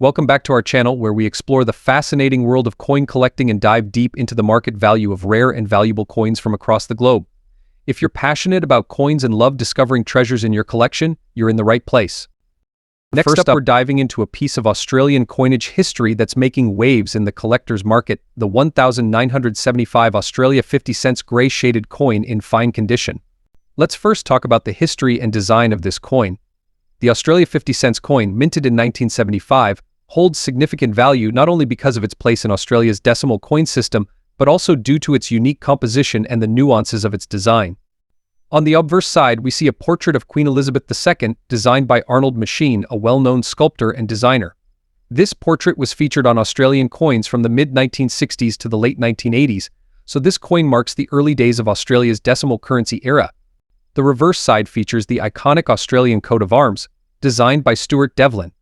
Welcome back to our channel where we explore the fascinating world of coin collecting and dive deep into the market value of rare and valuable coins from across the globe. If you're passionate about coins and love discovering treasures in your collection, you're in the right place. Next up, we're diving into a piece of Australian coinage history that's making waves in the collector's market, the 1975 Australia 50 cents grey shaded coin in fine condition. Let's first talk about the history and design of this coin. The Australia 50 cents coin, minted in 1975, holds significant value not only because of its place in Australia's decimal coin system, but also due to its unique composition and the nuances of its design. On the obverse side, we see a portrait of Queen Elizabeth II, designed by Arnold Machin, a well-known sculptor and designer. This portrait was featured on Australian coins from the mid-1960s to the late 1980s, so this coin marks the early days of Australia's decimal currency era. The reverse side features the iconic Australian coat of arms, designed by Stuart Devlin.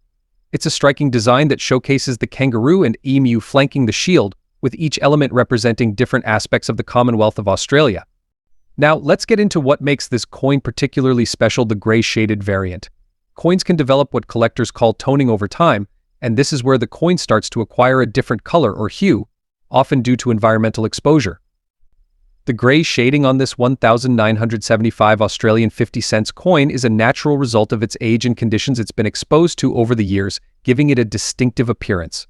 It's a striking design that showcases the kangaroo and emu flanking the shield, with each element representing different aspects of the Commonwealth of Australia. Now, let's get into what makes this coin particularly special, the grey shaded variant. Coins can develop what collectors call toning over time, and this is where the coin starts to acquire a different color or hue, often due to environmental exposure. The grey shading on this 1975 Australian 50 cents coin is a natural result of its age and conditions it's been exposed to over the years, giving it a distinctive appearance.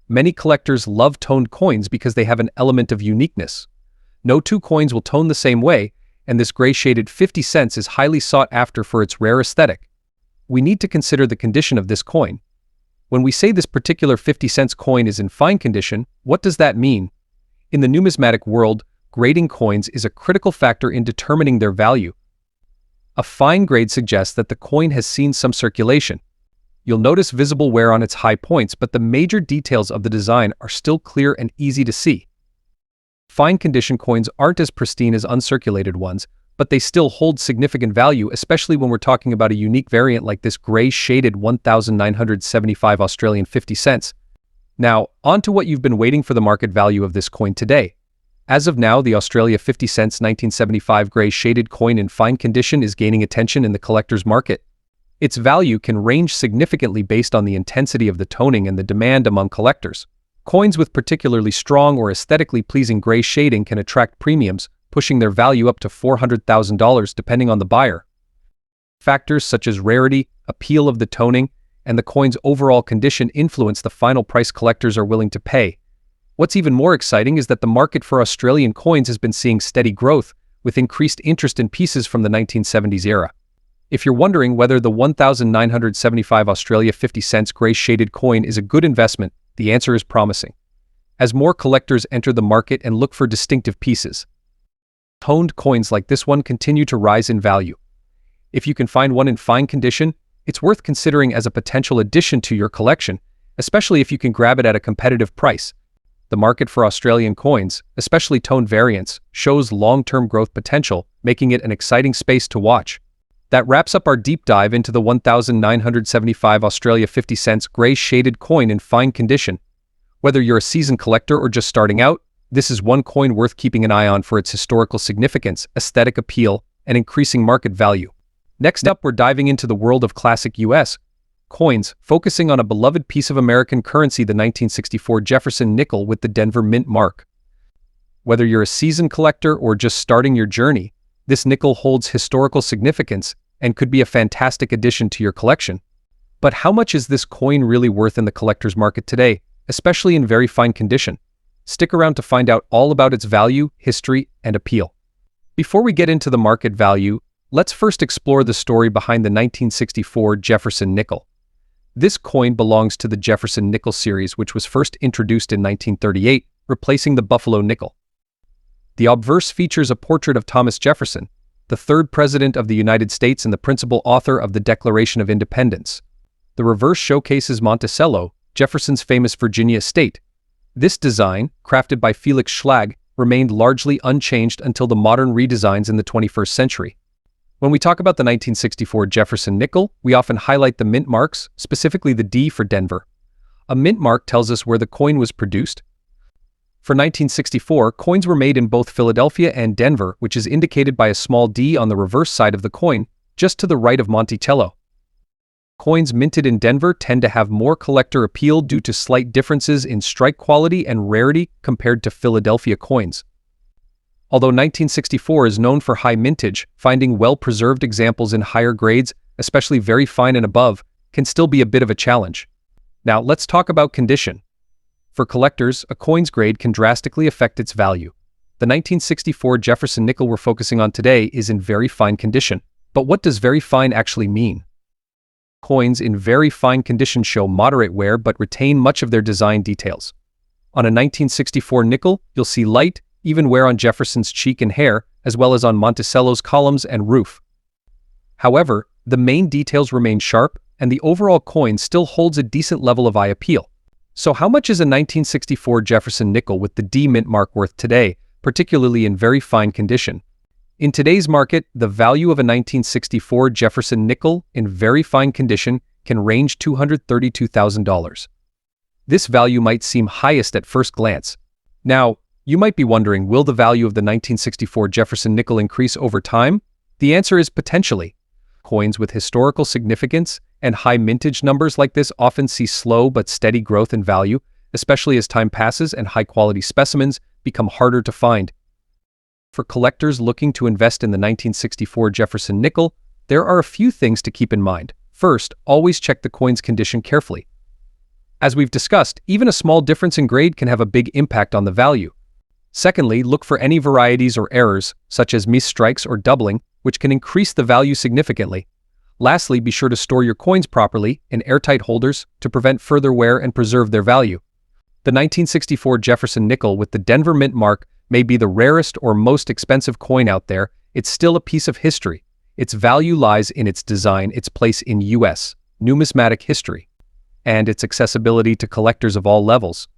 Many collectors love toned coins because they have an element of uniqueness. No two coins will tone the same way, and this grey shaded 50 cents is highly sought after for its rare aesthetic. We need to consider the condition of this coin. When we say this particular 50 cents coin is in fine condition, what does that mean? In the numismatic world, grading coins is a critical factor in determining their value. A fine grade suggests that the coin has seen some circulation. You'll notice visible wear on its high points, but the major details of the design are still clear and easy to see. Fine condition coins aren't as pristine as uncirculated ones, but they still hold significant value, especially when we're talking about a unique variant like this grey shaded 1975 Australian 50 cents. Now, on to what you've been waiting for: the market value of this coin today. As of now, the Australia 50 cents 1975 grey shaded coin in fine condition is gaining attention in the collector's market. Its value can range significantly based on the intensity of the toning and the demand among collectors. Coins with particularly strong or aesthetically pleasing grey shading can attract premiums, pushing their value up to $400,000 depending on the buyer. Factors such as rarity, appeal of the toning, and the coin's overall condition influence the final price collectors are willing to pay. What's even more exciting is that the market for Australian coins has been seeing steady growth, with increased interest in pieces from the 1970s era. If you're wondering whether the 1975 Australia 50 cents grey shaded coin is a good investment, the answer is promising. As more collectors enter the market and look for distinctive pieces, toned coins like this one continue to rise in value. If you can find one in fine condition, it's worth considering as a potential addition to your collection, especially if you can grab it at a competitive price. The market for Australian coins, especially toned variants, shows long-term growth potential, making it an exciting space to watch. That wraps up our deep dive into the 1975 Australia 50 cents grey shaded coin in fine condition. Whether you're a seasoned collector or just starting out, this is one coin worth keeping an eye on for its historical significance, aesthetic appeal, and increasing market value. Next up, we're diving into the world of classic U.S. coins, focusing on a beloved piece of American currency, the 1964 Jefferson Nickel with the Denver Mint mark. Whether you're a seasoned collector or just starting your journey, this nickel holds historical significance and could be a fantastic addition to your collection. But how much is this coin really worth in the collector's market today, especially in very fine condition? Stick around to find out all about its value, history, and appeal. Before we get into the market value, let's first explore the story behind the 1964 Jefferson Nickel. This coin belongs to the Jefferson Nickel series, which was first introduced in 1938, replacing the Buffalo nickel. The obverse features a portrait of Thomas Jefferson, the third president of the United States and the principal author of the Declaration of Independence. The reverse showcases Monticello, Jefferson's famous Virginia estate. This design, crafted by Felix Schlag, remained largely unchanged until the modern redesigns in the 21st century. When we talk about the 1964 Jefferson Nickel, we often highlight the mint marks, specifically the D for Denver. A mint mark tells us where the coin was produced. For 1964, coins were made in both Philadelphia and Denver, which is indicated by a small D on the reverse side of the coin, just to the right of Monticello. Coins minted in Denver tend to have more collector appeal due to slight differences in strike quality and rarity compared to Philadelphia coins. Although 1964 is known for high mintage, finding well-preserved examples in higher grades, especially very fine and above, can still be a bit of a challenge. Now, let's talk about condition. For collectors, a coin's grade can drastically affect its value. The 1964 Jefferson Nickel we're focusing on today is in very fine condition. But what does very fine actually mean? Coins in very fine condition show moderate wear but retain much of their design details. On a 1964 nickel, you'll see light, even wear on Jefferson's cheek and hair, as well as on Monticello's columns and roof. However, the main details remain sharp, and the overall coin still holds a decent level of eye appeal. So how much is a 1964 Jefferson nickel with the D mint mark worth today, particularly in very fine condition? In today's market, the value of a 1964 Jefferson nickel in very fine condition can range $232,000. This value might seem highest at first glance. Now, you might be wondering, will the value of the 1964 Jefferson nickel increase over time? The answer is potentially. Coins with historical significance and high mintage numbers like this often see slow but steady growth in value, especially as time passes and high-quality specimens become harder to find. For collectors looking to invest in the 1964 Jefferson nickel, there are a few things to keep in mind. First, always check the coin's condition carefully. As we've discussed, even a small difference in grade can have a big impact on the value. Secondly, look for any varieties or errors, such as misstrikes or doubling, which can increase the value significantly. Lastly, be sure to store your coins properly in airtight holders to prevent further wear and preserve their value. The 1964 Jefferson nickel with the Denver mint mark may be the rarest or most expensive coin out there. It's still a piece of history. Its value lies in its design, its place in U.S. numismatic history, and its accessibility to collectors of all levels.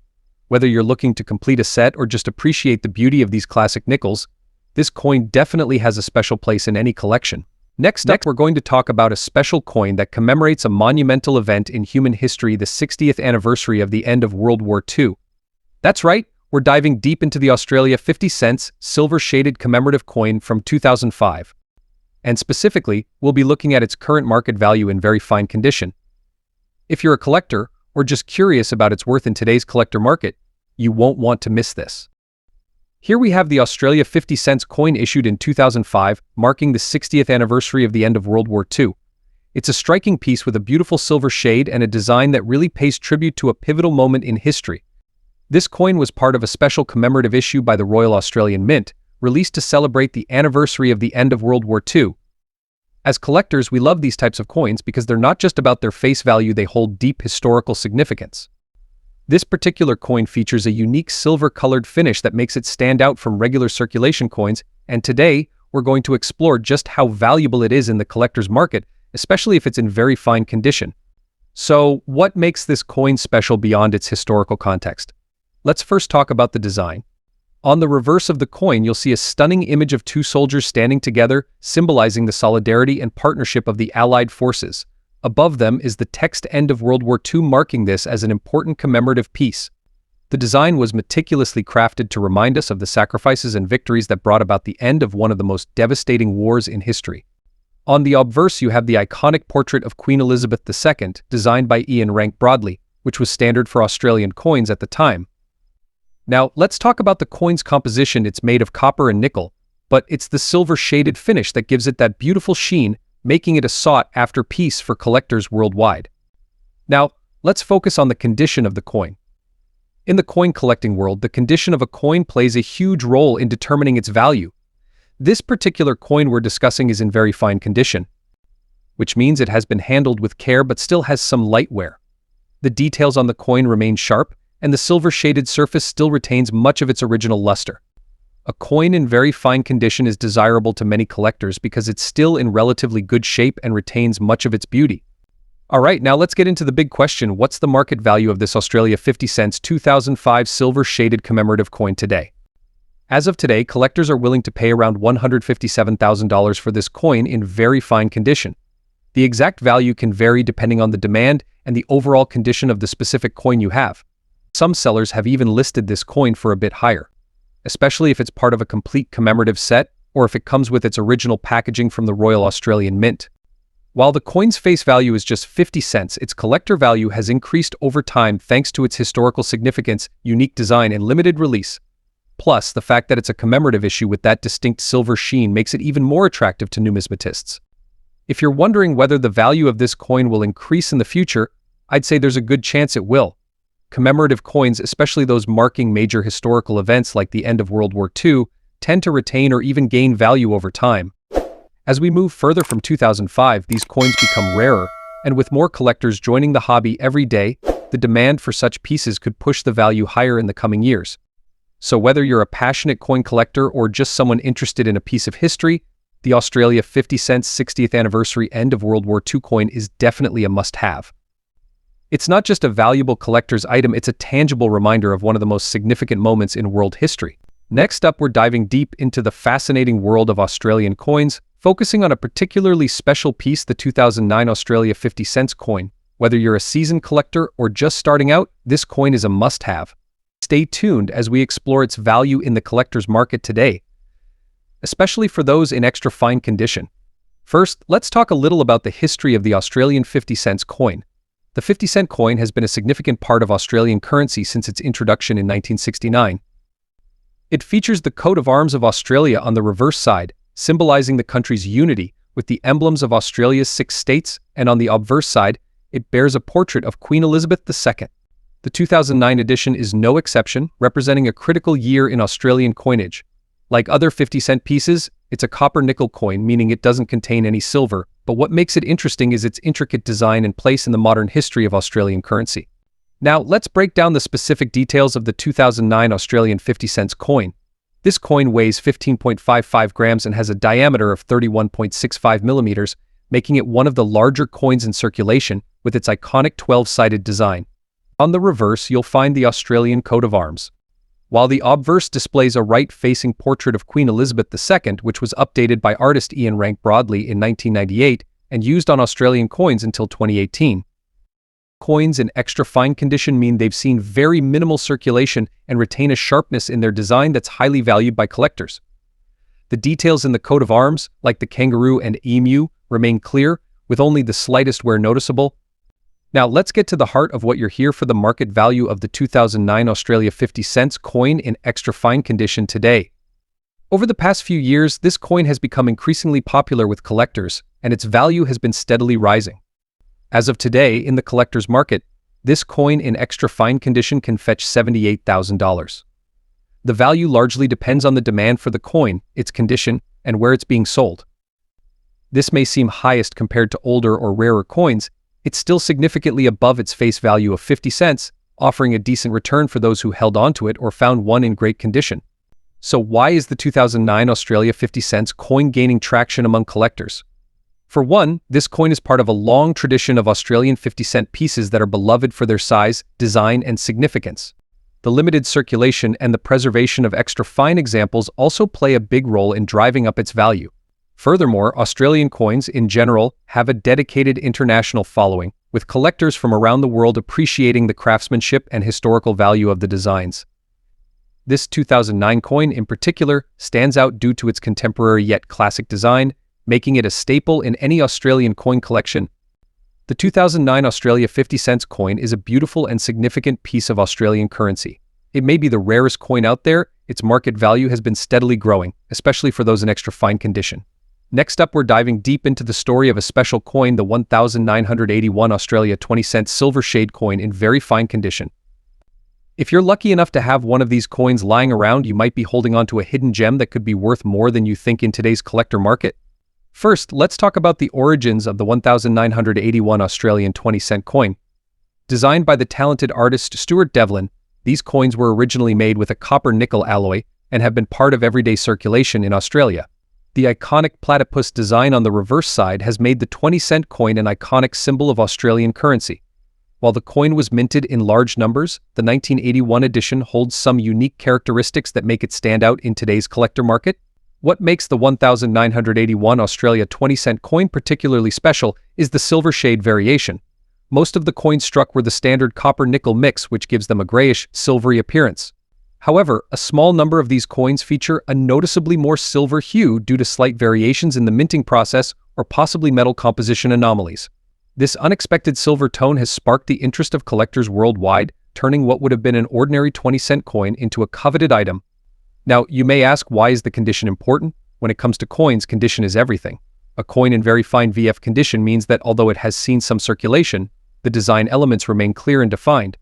Whether you're looking to complete a set or just appreciate the beauty of these classic nickels, this coin definitely has a special place in any collection. Next up, we're going to talk about a special coin that commemorates a monumental event in human history, the 60th anniversary of the end of World War II. That's right, we're diving deep into the Australia 50 cents silver-shaded commemorative coin from 2005. And specifically, we'll be looking at its current market value in very fine condition. If you're a collector, or just curious about its worth in today's collector market, you won't want to miss this. Here we have the Australia 50 cents coin issued in 2005, marking the 60th anniversary of the end of World War II. It's a striking piece with a beautiful silver shade and a design that really pays tribute to a pivotal moment in history. This coin was part of a special commemorative issue by the Royal Australian Mint, released to celebrate the anniversary of the end of World War II. As collectors, we love these types of coins because they're not just about their face value, they hold deep historical significance. This particular coin features a unique silver-colored finish that makes it stand out from regular circulation coins, and today, we're going to explore just how valuable it is in the collector's market, especially if it's in very fine condition. So, what makes this coin special beyond its historical context? Let's first talk about the design. On the reverse of the coin, you'll see a stunning image of two soldiers standing together, symbolizing the solidarity and partnership of the Allied forces. Above them is the text "End of World War II," marking this as an important commemorative piece. The design was meticulously crafted to remind us of the sacrifices and victories that brought about the end of one of the most devastating wars in history. On the obverse, you have the iconic portrait of Queen Elizabeth II, designed by Ian Rank Broadley, which was standard for Australian coins at the time. Now, let's talk about the coin's composition. It's made of copper and nickel, but it's the silver-shaded finish that gives it that beautiful sheen, making it a sought-after piece for collectors worldwide. Now, let's focus on the condition of the coin. In the coin collecting world, the condition of a coin plays a huge role in determining its value. This particular coin we're discussing is in very fine condition, which means it has been handled with care but still has some light wear. The details on the coin remain sharp, and the silver-shaded surface still retains much of its original luster. A coin in very fine condition is desirable to many collectors because it's still in relatively good shape and retains much of its beauty. Alright, now let's get into the big question: what's the market value of this Australia 50 cents 2005 silver-shaded commemorative coin today? As of today, collectors are willing to pay around $157,000 for this coin in very fine condition. The exact value can vary depending on the demand and the overall condition of the specific coin you have. Some sellers have even listed this coin for a bit higher, especially if it's part of a complete commemorative set or if it comes with its original packaging from the Royal Australian Mint. While the coin's face value is just 50 cents, its collector value has increased over time thanks to its historical significance, unique design, and limited release. Plus, the fact that it's a commemorative issue with that distinct silver sheen makes it even more attractive to numismatists. If you're wondering whether the value of this coin will increase in the future, I'd say there's a good chance it will. Commemorative coins, especially those marking major historical events like the end of World War II, tend to retain or even gain value over time. As we move further from 2005, these coins become rarer, and with more collectors joining the hobby every day, the demand for such pieces could push the value higher in the coming years. So whether you're a passionate coin collector or just someone interested in a piece of history, the Australia 50 cents 60th anniversary end of World War II coin is definitely a must-have. It's not just a valuable collector's item, it's a tangible reminder of one of the most significant moments in world history. Next up, we're diving deep into the fascinating world of Australian coins, focusing on a particularly special piece, the 2009 Australia 50 cents coin. Whether you're a seasoned collector or just starting out, this coin is a must-have. Stay tuned as we explore its value in the collector's market today, especially for those in extra fine condition. First, let's talk a little about the history of the Australian 50 cents coin. The 50-cent coin has been a significant part of Australian currency since its introduction in 1969. It features the coat of arms of Australia on the reverse side, symbolizing the country's unity, with the emblems of Australia's 6 states, and on the obverse side, it bears a portrait of Queen Elizabeth II. The 2009 edition is no exception, representing a critical year in Australian coinage. Like other 50-cent pieces, it's a copper-nickel coin, meaning it doesn't contain any silver, but what makes it interesting is its intricate design and place in the modern history of Australian currency. Now, let's break down the specific details of the 2009 Australian 50 cents coin. This coin weighs 15.55 grams and has a diameter of 31.65 millimeters, making it one of the larger coins in circulation with its iconic 12-sided design. On the reverse, you'll find the Australian coat of arms, while the obverse displays a right-facing portrait of Queen Elizabeth II, which was updated by artist Ian Rank Broadley in 1998 and used on Australian coins until 2018. Coins in extra fine condition mean they've seen very minimal circulation and retain a sharpness in their design that's highly valued by collectors. The details in the coat of arms, like the kangaroo and emu, remain clear, with only the slightest wear noticeable. Now let's get to the heart of what you're here for: the market value of the 2009 Australia 50 cents coin in extra fine condition today. Over the past few years, this coin has become increasingly popular with collectors, and its value has been steadily rising. As of today, in the collector's market, this coin in extra fine condition can fetch $78,000. The value largely depends on the demand for the coin, its condition, and where it's being sold. This may seem highest compared to older or rarer coins. It's still significantly above its face value of 50 cents, offering a decent return for those who held onto it or found one in great condition. So why is the 2009 Australia 50 cents coin gaining traction among collectors? For one, this coin is part of a long tradition of Australian 50-cent pieces that are beloved for their size, design, and significance. The limited circulation and the preservation of extra fine examples also play a big role in driving up its value. Furthermore, Australian coins, in general, have a dedicated international following, with collectors from around the world appreciating the craftsmanship and historical value of the designs. This 2009 coin, in particular, stands out due to its contemporary yet classic design, making it a staple in any Australian coin collection. The 2009 Australia 50 cents coin is a beautiful and significant piece of Australian currency. It may be the rarest coin out there. Its market value has been steadily growing, especially for those in extra fine condition. Next up, we're diving deep into the story of a special coin, the 1981 Australia 20 cents silver shade coin in very fine condition. If you're lucky enough to have one of these coins lying around, you might be holding onto a hidden gem that could be worth more than you think in today's collector market. First, let's talk about the origins of the 1981 Australian 20-cent coin. Designed by the talented artist Stuart Devlin, these coins were originally made with a copper-nickel alloy and have been part of everyday circulation in Australia. The iconic platypus design on the reverse side has made the 20-cent coin an iconic symbol of Australian currency. While the coin was minted in large numbers, the 1981 edition holds some unique characteristics that make it stand out in today's collector market. What makes the 1981 Australia 20-cent coin particularly special is the silver shade variation. Most of the coins struck were the standard copper-nickel mix, which gives them a grayish, silvery appearance. However, a small number of these coins feature a noticeably more silver hue due to slight variations in the minting process or possibly metal composition anomalies. This unexpected silver tone has sparked the interest of collectors worldwide, turning what would have been an ordinary 20-cent coin into a coveted item. Now, you may ask, why is the condition important? When it comes to coins, condition is everything. A coin in very fine VF condition means that although it has seen some circulation, the design elements remain clear and defined.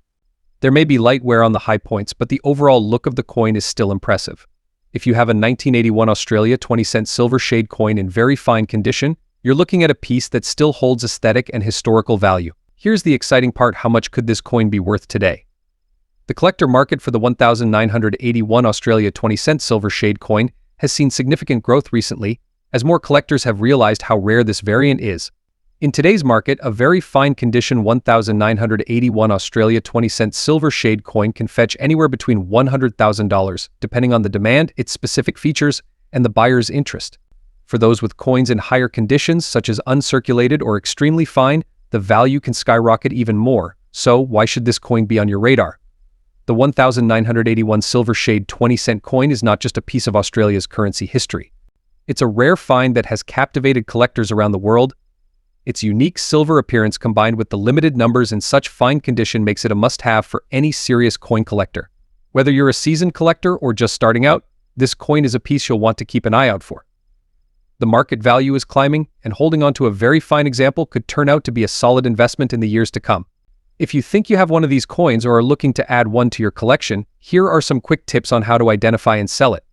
There may be light wear on the high points, but the overall look of the coin is still impressive. If you have a 1981 Australia 20-cent silver shade coin in very fine condition, you're looking at a piece that still holds aesthetic and historical value. Here's the exciting part: how much could this coin be worth today? The collector market for the 1981 Australia 20-cent silver shade coin has seen significant growth recently, as more collectors have realized how rare this variant is. In today's market, a very fine condition 1981 Australia 20-cent silver shade coin can fetch anywhere between $100,000, depending on the demand, its specific features, and the buyer's interest. For those with coins in higher conditions, such as uncirculated or extremely fine, the value can skyrocket even more. So, why should this coin be on your radar? The 1981 silver shade 20-cent coin is not just a piece of Australia's currency history. It's a rare find that has captivated collectors around the world. Its unique silver appearance combined with the limited numbers in such fine condition makes it a must-have for any serious coin collector. Whether you're a seasoned collector or just starting out, this coin is a piece you'll want to keep an eye out for. The market value is climbing, and holding on to a very fine example could turn out to be a solid investment in the years to come. If you think you have one of these coins or are looking to add one to your collection, here are some quick tips on how to identify and sell it.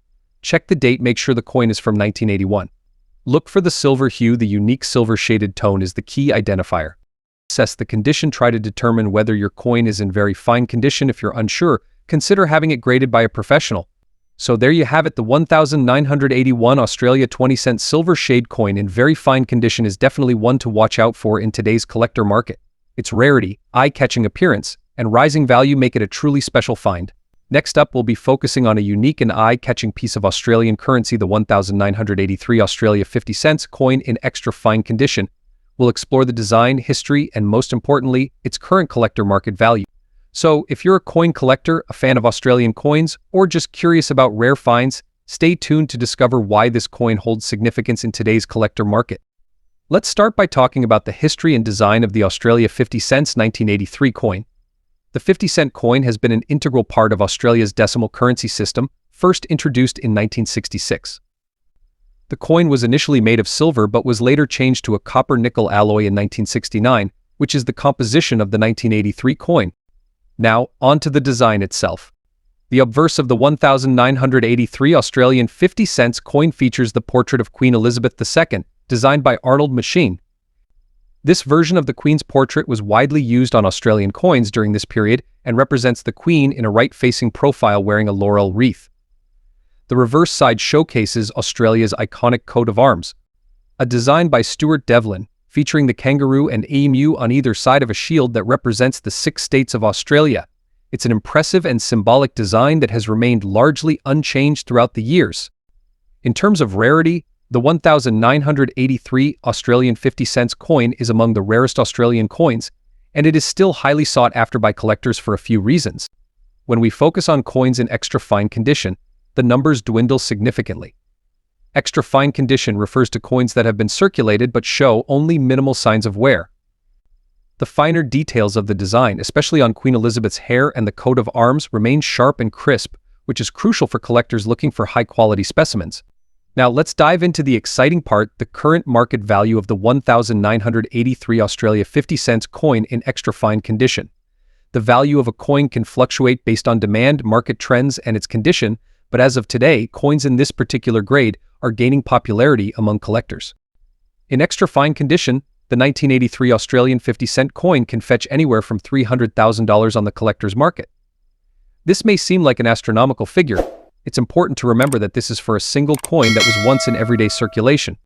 Check the date, make sure the coin is from 1981. Look for the silver hue. The unique silver shaded tone is the key identifier. Assess the condition. Try to determine whether your coin is in very fine condition. If you're unsure, consider having it graded by a professional. So there you have it. The 1981 Australia 20-cent silver shade coin in very fine condition is definitely one to watch out for in today's collector market. Its rarity, eye-catching appearance, and rising value make it a truly special find. Next up, we'll be focusing on a unique and eye-catching piece of Australian currency, the 1983 Australia 50 cents coin in extra fine condition. We'll explore the design, history, and most importantly, its current collector market value. So, if you're a coin collector, a fan of Australian coins, or just curious about rare finds, stay tuned to discover why this coin holds significance in today's collector market. Let's start by talking about the history and design of the Australia 50 cents 1983 coin. The 50-cent coin has been an integral part of Australia's decimal currency system, first introduced in 1966. The coin was initially made of silver but was later changed to a copper-nickel alloy in 1969, which is the composition of the 1983 coin. Now, on to the design itself. The obverse of the 1983 Australian 50 cents coin features the portrait of Queen Elizabeth II, designed by Arnold Machine. This version of the Queen's portrait was widely used on Australian coins during this period and represents the Queen in a right-facing profile wearing a laurel wreath. The reverse side showcases Australia's iconic coat of arms, a design by Stuart Devlin, featuring the kangaroo and emu on either side of a shield that represents the 6 states of Australia. It's an impressive and symbolic design that has remained largely unchanged throughout the years. In terms of rarity, the 1983 Australian 50 cents coin is among the rarest Australian coins, and it is still highly sought after by collectors for a few reasons. When we focus on coins in extra fine condition, the numbers dwindle significantly. Extra fine condition refers to coins that have been circulated but show only minimal signs of wear. The finer details of the design, especially on Queen Elizabeth's hair and the coat of arms, remain sharp and crisp, which is crucial for collectors looking for high-quality specimens. Now let's dive into the exciting part, the current market value of the 1983 Australia 50 cents coin in extra fine condition. The value of a coin can fluctuate based on demand, market trends, and its condition, but as of today, coins in this particular grade are gaining popularity among collectors. In extra fine condition, the 1983 Australian 50 cent coin can fetch anywhere from $300,000 on the collector's market. This may seem like an astronomical figure. It's important to remember that this is for a single coin that was once in everyday circulation.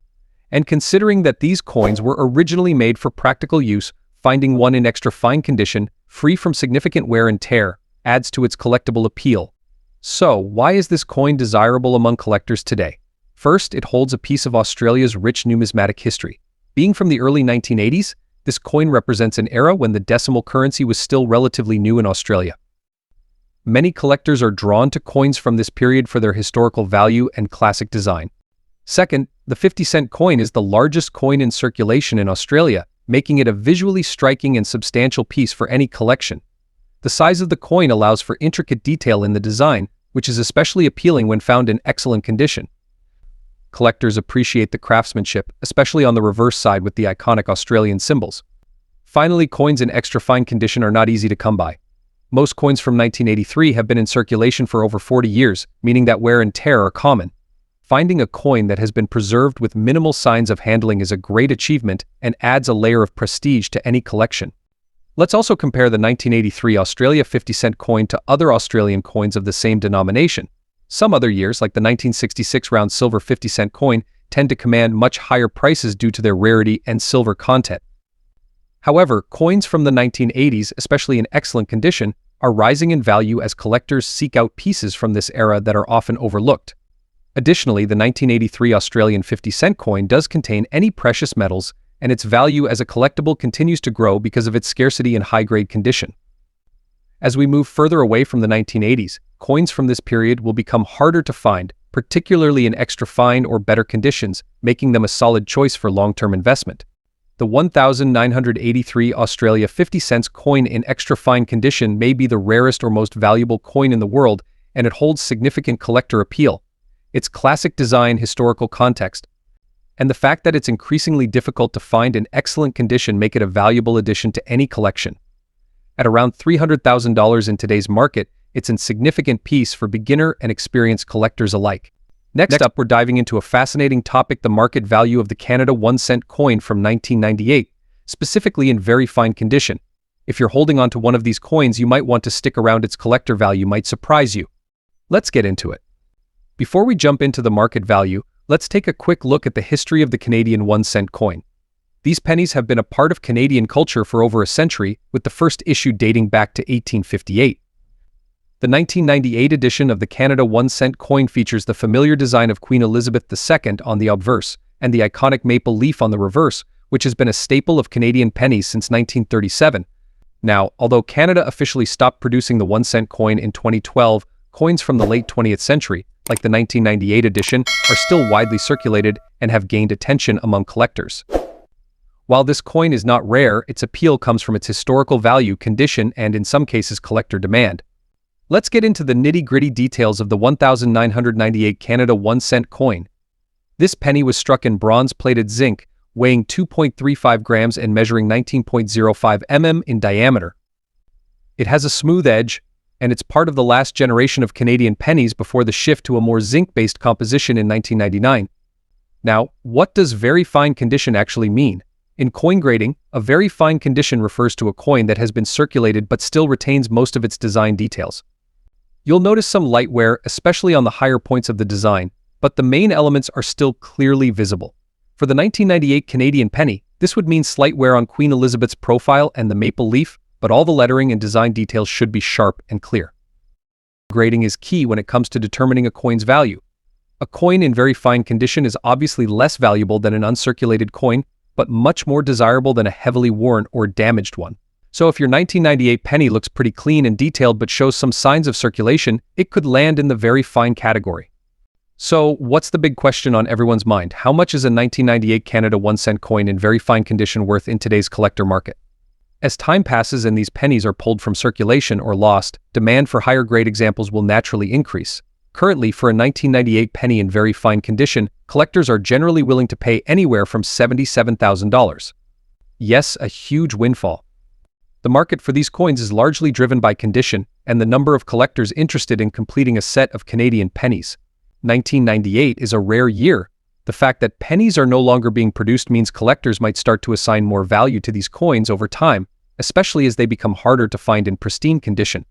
And considering that these coins were originally made for practical use, finding one in extra fine condition, free from significant wear and tear, adds to its collectible appeal. So, why is this coin desirable among collectors today? First, it holds a piece of Australia's rich numismatic history. Being from the early 1980s, this coin represents an era when the decimal currency was still relatively new in Australia. Many collectors are drawn to coins from this period for their historical value and classic design. Second, the 50-cent coin is the largest coin in circulation in Australia, making it a visually striking and substantial piece for any collection. The size of the coin allows for intricate detail in the design, which is especially appealing when found in excellent condition. Collectors appreciate the craftsmanship, especially on the reverse side with the iconic Australian symbols. Finally, coins in extra fine condition are not easy to come by. Most coins from 1983 have been in circulation for over 40 years, meaning that wear and tear are common. Finding a coin that has been preserved with minimal signs of handling is a great achievement and adds a layer of prestige to any collection. Let's also compare the 1983 Australia 50-cent coin to other Australian coins of the same denomination. Some other years, like the 1966 round silver 50-cent coin, tend to command much higher prices due to their rarity and silver content. However, coins from the 1980s, especially in excellent condition, are rising in value as collectors seek out pieces from this era that are often overlooked. Additionally, the 1983 Australian 50-cent coin does contain any precious metals, and its value as a collectible continues to grow because of its scarcity and high-grade condition. As we move further away from the 1980s, coins from this period will become harder to find, particularly in extra fine or better conditions, making them a solid choice for long-term investment. The 1983 Australia 50 cents coin in extra fine condition may be the rarest or most valuable coin in the world, and it holds significant collector appeal. Its classic design, historical context, and the fact that it's increasingly difficult to find in excellent condition make it a valuable addition to any collection. At around $300,000 in today's market, it's a significant piece for beginner and experienced collectors alike. Next up, we're diving into a fascinating topic: the market value of the Canada 1-cent coin from 1998, specifically in very fine condition. If you're holding on to one of these coins, you might want to stick around. Its collector value might surprise you. Let's get into it. Before we jump into the market value, let's take a quick look at the history of the Canadian 1-cent coin. These pennies have been a part of Canadian culture for over a century, with the first issue dating back to 1858. The 1998 edition of the Canada 1-cent coin features the familiar design of Queen Elizabeth II on the obverse, and the iconic maple leaf on the reverse, which has been a staple of Canadian pennies since 1937. Now, although Canada officially stopped producing the 1-cent coin in 2012, coins from the late 20th century, like the 1998 edition, are still widely circulated and have gained attention among collectors. While this coin is not rare, its appeal comes from its historical value, condition, and in some cases collector demand. Let's get into the nitty-gritty details of the 1998 Canada 1-cent coin. This penny was struck in bronze-plated zinc, weighing 2.35 grams and measuring 19.05 mm in diameter. It has a smooth edge, and it's part of the last generation of Canadian pennies before the shift to a more zinc-based composition in 1999. Now, what does very fine condition actually mean? In coin grading, a very fine condition refers to a coin that has been circulated but still retains most of its design details. You'll notice some light wear, especially on the higher points of the design, but the main elements are still clearly visible. For the 1998 Canadian penny, this would mean slight wear on Queen Elizabeth's profile and the maple leaf, but all the lettering and design details should be sharp and clear. Grading is key when it comes to determining a coin's value. A coin in very fine condition is obviously less valuable than an uncirculated coin, but much more desirable than a heavily worn or damaged one. So if your 1998 penny looks pretty clean and detailed but shows some signs of circulation, it could land in the very fine category. So what's the big question on everyone's mind? How much is a 1998 Canada 1-cent coin in very fine condition worth in today's collector market? As time passes and these pennies are pulled from circulation or lost, demand for higher grade examples will naturally increase. Currently, for a 1998 penny in very fine condition, collectors are generally willing to pay anywhere from $77,000. Yes, a huge windfall. The market for these coins is largely driven by condition and the number of collectors interested in completing a set of Canadian pennies. 1998 is a rare year. The fact that pennies are no longer being produced means collectors might start to assign more value to these coins over time, especially as they become harder to find in pristine condition.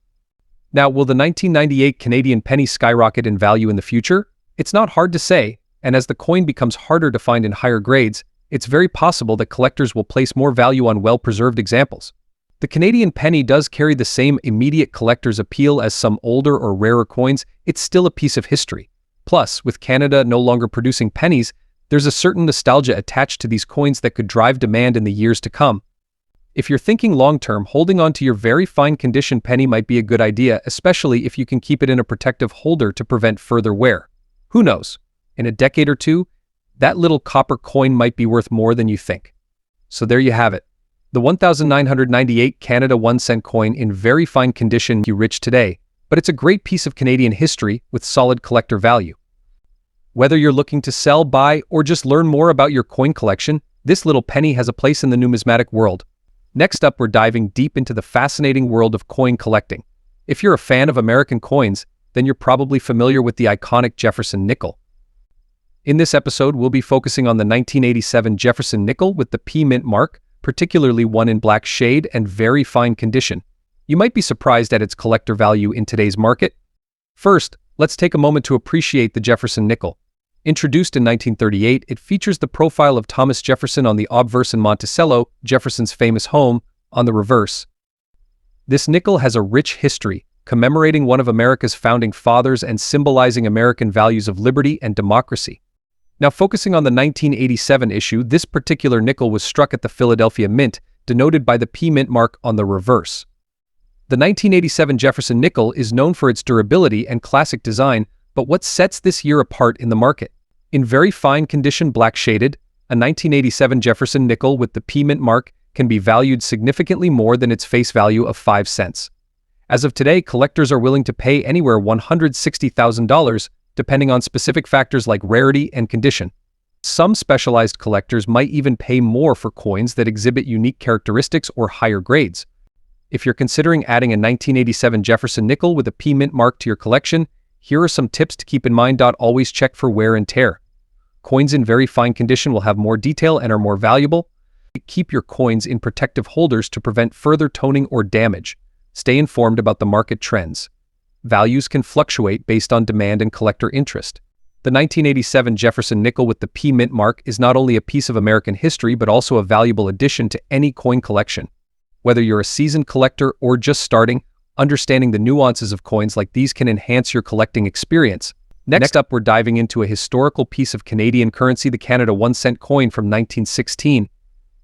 Now, will the 1998 Canadian penny skyrocket in value in the future? It's not hard to say, and as the coin becomes harder to find in higher grades, it's very possible that collectors will place more value on well-preserved examples. The Canadian penny does carry the same immediate collector's appeal as some older or rarer coins. It's still a piece of history. Plus, with Canada no longer producing pennies, there's a certain nostalgia attached to these coins that could drive demand in the years to come. If you're thinking long-term, holding on to your very fine condition penny might be a good idea, especially if you can keep it in a protective holder to prevent further wear. Who knows? In a decade or two, that little copper coin might be worth more than you think. So there you have it. The 1998 Canada 1 cent coin in very fine condition, you rich today, but it's a great piece of Canadian history with solid collector value. Whether you're looking to sell, buy, or just learn more about your coin collection, this little penny has a place in the numismatic world. Next up, we're diving deep into the fascinating world of coin collecting. If you're a fan of American coins, then you're probably familiar with the iconic Jefferson Nickel. In this episode, we'll be focusing on the 1987 Jefferson Nickel with the P mint mark, particularly one in black shade and very fine condition. You might be surprised at its collector value in today's market. First, let's take a moment to appreciate the Jefferson Nickel. Introduced in 1938, it features the profile of Thomas Jefferson on the obverse and Monticello, Jefferson's famous home, on the reverse. This nickel has a rich history, commemorating one of America's founding fathers and symbolizing American values of liberty and democracy. Now, focusing on the 1987 issue, this particular nickel was struck at the Philadelphia Mint, denoted by the P mint mark on the reverse. The 1987 Jefferson Nickel is known for its durability and classic design, but what sets this year apart in the market? In very fine condition black shaded, a 1987 Jefferson Nickel with the P mint mark can be valued significantly more than its face value of 5 cents. As of today, collectors are willing to pay anywhere $160,000, depending on specific factors like rarity and condition. Some specialized collectors might even pay more for coins that exhibit unique characteristics or higher grades. If you're considering adding a 1987 Jefferson Nickel with a P mint mark to your collection, here are some tips to keep in mind. Always check for wear and tear. Coins in very fine condition will have more detail and are more valuable. Keep your coins in protective holders to prevent further toning or damage. Stay informed about the market trends. Values can fluctuate based on demand and collector interest. The 1987 Jefferson Nickel with the P mint mark is not only a piece of American history but also a valuable addition to any coin collection. Whether you're a seasoned collector or just starting, understanding the nuances of coins like these can enhance your collecting experience. Next up, we're diving into a historical piece of Canadian currency, the Canada 1 cent coin from 1916.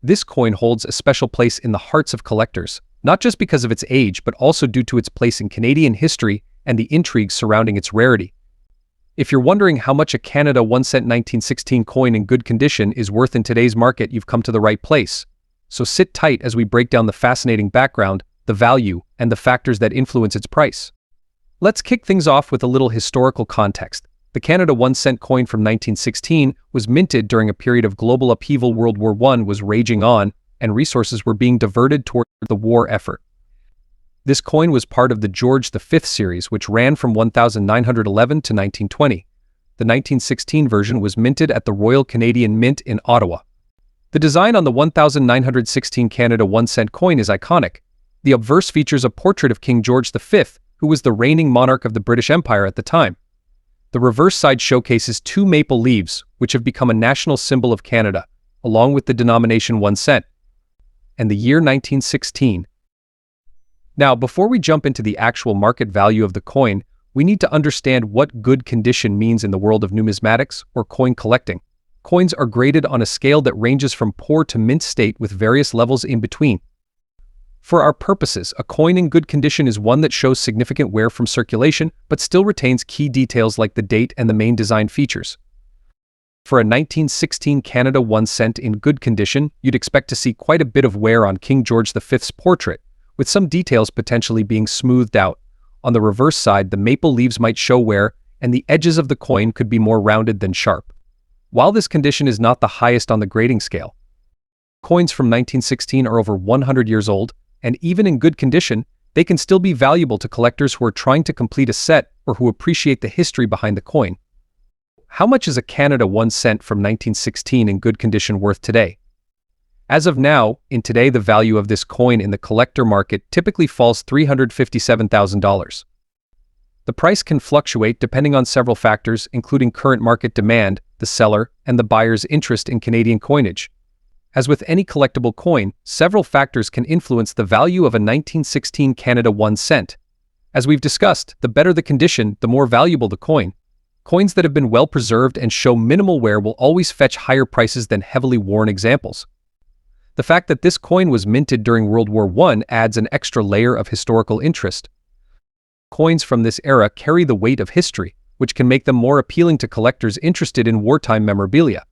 This coin holds a special place in the hearts of collectors, not just because of its age, but also due to its place in Canadian history and the intrigue surrounding its rarity. If you're wondering how much a Canada 1 cent 1916 coin in good condition is worth in today's market, you've come to the right place. So sit tight as we break down the fascinating background, the value, and the factors that influence its price. Let's kick things off with a little historical context. The Canada 1 cent coin from 1916 was minted during a period of global upheaval. World War I was raging on, and resources were being diverted toward the war effort. This coin was part of the George V series, which ran from 1911 to 1920. The 1916 version was minted at the Royal Canadian Mint in Ottawa. The design on the 1916 Canada 1 cent coin is iconic. The obverse features a portrait of King George V, who was the reigning monarch of the British Empire at the time. The reverse side showcases 2 maple leaves, which have become a national symbol of Canada, along with the denomination 1 cent, and the year 1916. Now, before we jump into the actual market value of the coin, we need to understand what good condition means in the world of numismatics or coin collecting. Coins are graded on a scale that ranges from poor to mint state with various levels in between. For our purposes, a coin in good condition is one that shows significant wear from circulation, but still retains key details like the date and the main design features. For a 1916 Canada 1 cent in good condition, you'd expect to see quite a bit of wear on King George V's portrait, with some details potentially being smoothed out. On the reverse side, the maple leaves might show wear, and the edges of the coin could be more rounded than sharp. While this condition is not the highest on the grading scale, coins from 1916 are over 100 years old, and even in good condition, they can still be valuable to collectors who are trying to complete a set or who appreciate the history behind the coin. How much is a Canada 1 cent from 1916 in good condition worth today? As of now, today the value of this coin in the collector market typically falls $357,000. The price can fluctuate depending on several factors, including current market demand, the seller, and the buyer's interest in Canadian coinage. As with any collectible coin, several factors can influence the value of a 1916 Canada 1 cent. As we've discussed, the better the condition, the more valuable the coin. Coins that have been well preserved and show minimal wear will always fetch higher prices than heavily worn examples. The fact that this coin was minted during World War I adds an extra layer of historical interest. Coins from this era carry the weight of history, which can make them more appealing to collectors interested in wartime memorabilia.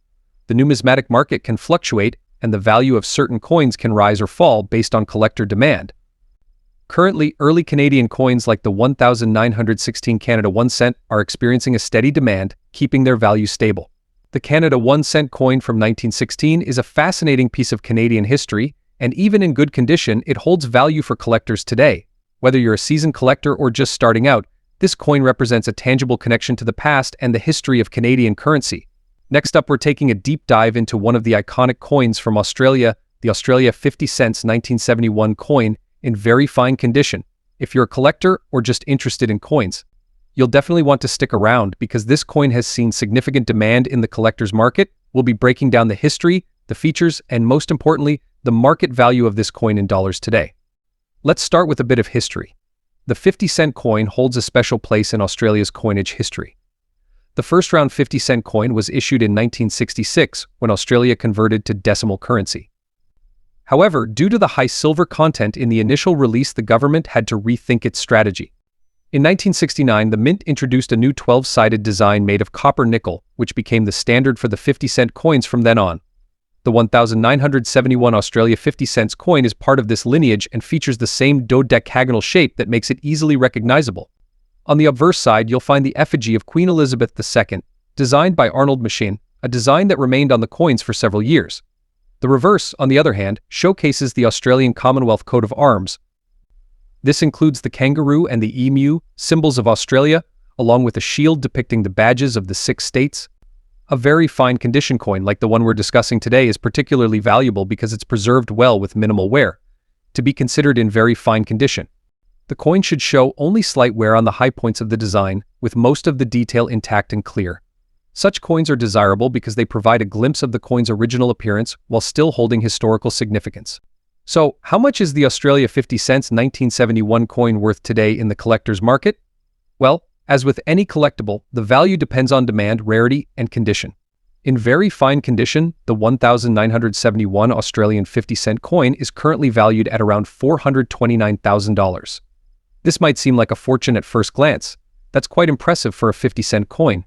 The numismatic market can fluctuate, and the value of certain coins can rise or fall based on collector demand. Currently, early Canadian coins like the 1916 Canada 1 cent are experiencing a steady demand, keeping their value stable. The Canada 1 cent coin from 1916 is a fascinating piece of Canadian history, and even in good condition, it holds value for collectors today. Whether you're a seasoned collector or just starting out, this coin represents a tangible connection to the past and the history of Canadian currency. Next up, we're taking a deep dive into one of the iconic coins from Australia, the Australia 50 cents 1971 coin, in very fine condition. If you're a collector or just interested in coins, you'll definitely want to stick around because this coin has seen significant demand in the collector's market. We'll be breaking down the history, the features, and most importantly, the market value of this coin in dollars today. Let's start with a bit of history. The 50-cent coin holds a special place in Australia's coinage history. The first round 50-cent coin was issued in 1966 when Australia converted to decimal currency. However, due to the high silver content in the initial release, the government had to rethink its strategy. In 1969, the Mint introduced a new 12-sided design made of copper nickel, which became the standard for the 50-cent coins from then on. The 1971 Australia 50 cents coin is part of this lineage and features the same dodecagonal shape that makes it easily recognizable. On the obverse side, you'll find the effigy of Queen Elizabeth II, designed by Arnold Machin, a design that remained on the coins for several years. The reverse, on the other hand, showcases the Australian Commonwealth coat of arms. This includes the kangaroo and the emu, symbols of Australia, along with a shield depicting the badges of the 6 states. A very fine condition coin like the one we're discussing today is particularly valuable because it's preserved well with minimal wear. To be considered in very fine condition, the coin should show only slight wear on the high points of the design, with most of the detail intact and clear. Such coins are desirable because they provide a glimpse of the coin's original appearance while still holding historical significance. So, how much is the Australia 50 cents 1971 coin worth today in the collector's market? Well, as with any collectible, the value depends on demand, rarity, and condition. In very fine condition, the 1971 Australian 50-cent coin is currently valued at around $429,000. This might seem like a fortune at first glance. That's quite impressive for a 50-cent coin.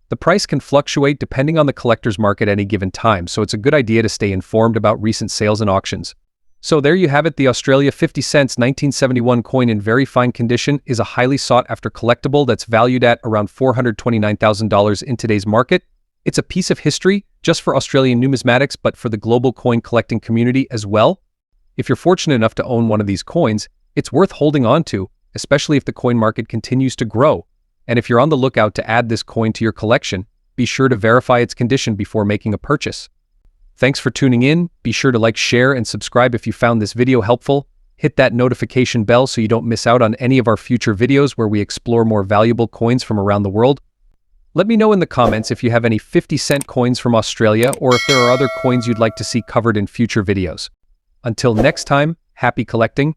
The price can fluctuate depending on the collector's market at any given time, so it's a good idea to stay informed about recent sales and auctions. So there you have it, the Australia 50 cents 1971 coin in very fine condition is a highly sought-after collectible that's valued at around $429,000 in today's market. It's a piece of history, just for Australian numismatics, but for the global coin collecting community as well. If you're fortunate enough to own one of these coins, it's worth holding on to, especially if the coin market continues to grow. And if you're on the lookout to add this coin to your collection, be sure to verify its condition before making a purchase. Thanks for tuning in. Be sure to like, share, and subscribe if you found this video helpful. Hit that notification bell so you don't miss out on any of our future videos where we explore more valuable coins from around the world. Let me know in the comments if you have any 50-cent coins from Australia or if there are other coins you'd like to see covered in future videos. Until next time, happy collecting.